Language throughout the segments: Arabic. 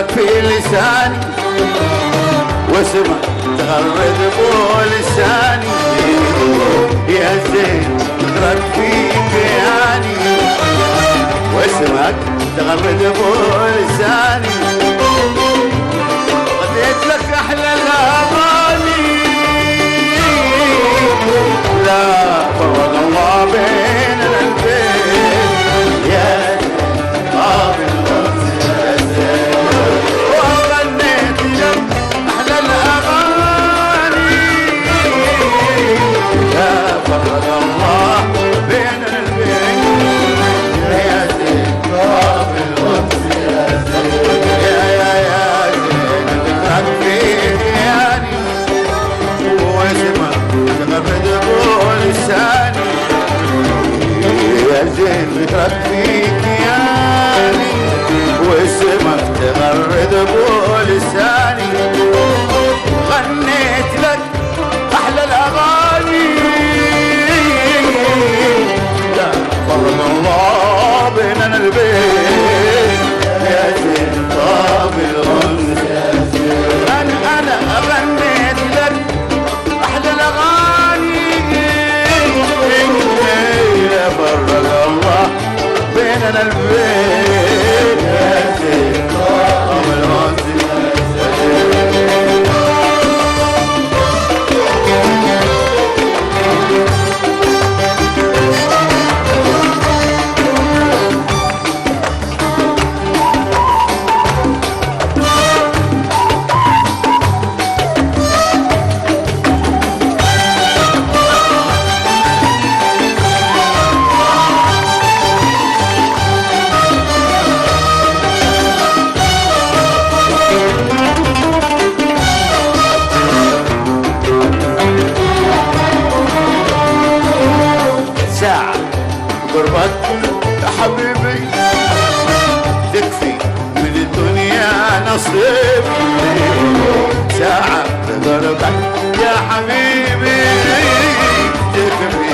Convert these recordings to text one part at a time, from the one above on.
ذكرك في لساني واسمك تغرد بلساني يا زين ذكرك في كياني واسمك تغرد بلساني غديت لك احلى الاغاني لا فرق الله بيننا البين يا قابل وغنيت لك احلى الاغاني لا فرق الله بيننا البين يا زين قابل يا زين ذكرك فيك يعني واسمك تغرد بلساني يا زين ذكرك فيك يعني واسمك تغرد بلساني غنيت لك احلى الاغاني لا فرق الله بيننا البين يا زين قابل انا غنيت لك احلى الاغاني لا فرق الله بيننا البين يا زين قابل ساعة قربك يا حبيبي تكفي من الدنيا نصيب ساعة قربك يا حبيبي تكفي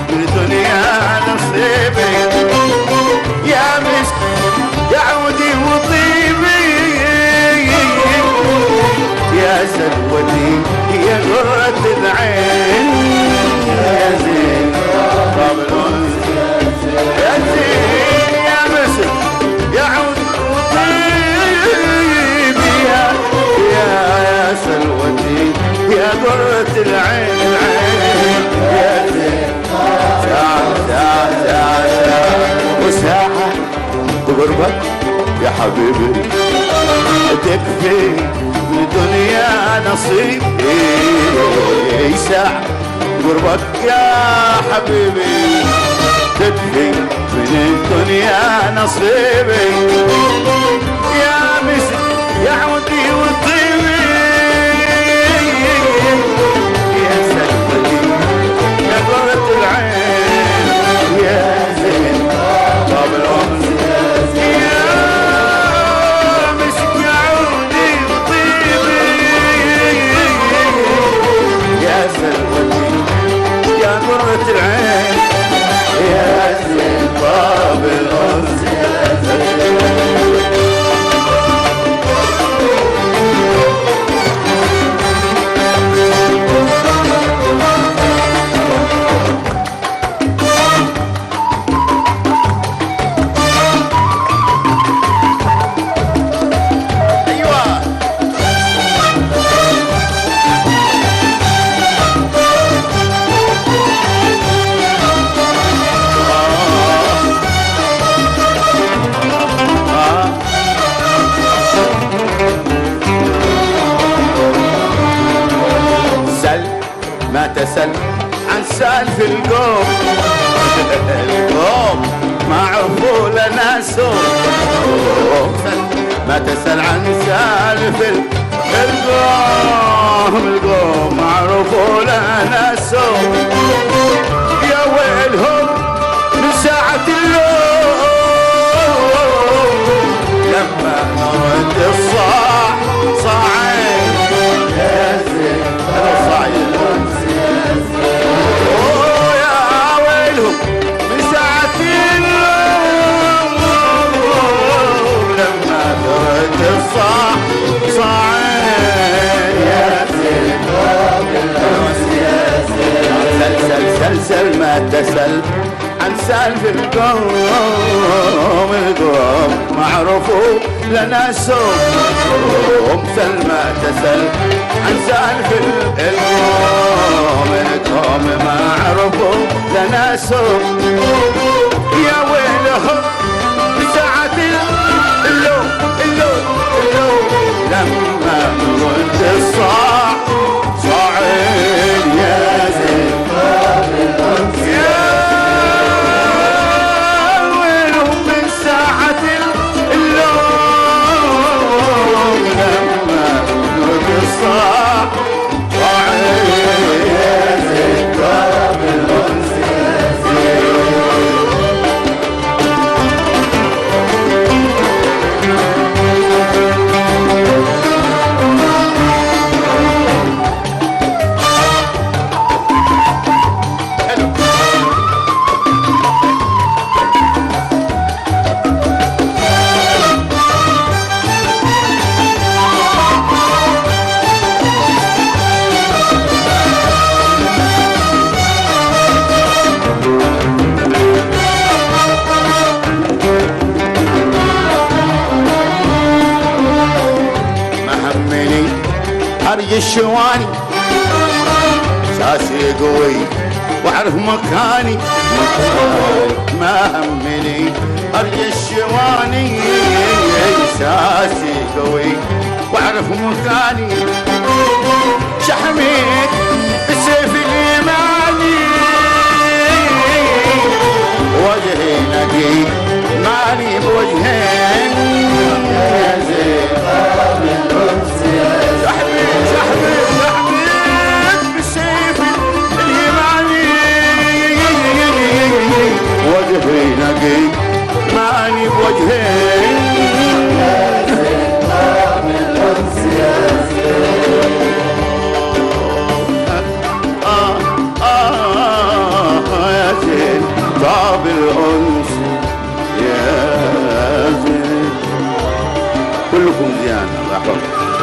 من الدنيا نصيبي يا مسك يا عودي وطيبي يا سلوتي يا قرة العين يا زين يا زين يا مسك يا عود وطيبي يا سلوتي يا قرة العين يا زين ساعة وساعة بقربك يا حبيبي تكفي من الدنيا نصيبي ساعة قربك يا حبيبي تكفي من الدنيا نصيبي يا مسك يا عودي وطيبي يا سلوتي يا قرة العين يا زين قابل يا مسك يا عودي وطيبي يا سلوتي يا قرة العين يا زين باب الأنس ما تسل عن سالف القوم القوم ما عرفوا لنا سوق ما تسل عن سالف القوم ما عرفوا لنا سوق يا ويلهم من ساعة اللوم لما نرد الصاع صاعين يا زين صاعين لما ترد صاع صاعين يا زين طاب الأنس يا زين سلسل ما تسل عن سالف القوم معروفوا لنا سوم سلمى تسل عن سالف القوم معروفوا لنا سوم يا ويلهم بساعة اللوم لما رد الصاع صاعين يا زين طاب الأنس يا ويلهم من ساعة اللوم لما رد الصاع صاعين يا زين طاب الأنس يا زين حرج الشواني ساسي قوي واعرف مكاني ما همني حرج الشواني ساسي قوي واعرف مكاني شحميت بسيف اليماني وجهي نقي مالي بوجهين يا زين طاب الأنس يا شحميت بالسيف اليماني وجهي نقي مالي بوجهين يا زين طاب الأنس يا زين يا زين طاب الأنس يا زين كلكم زيان الله يحفظكم.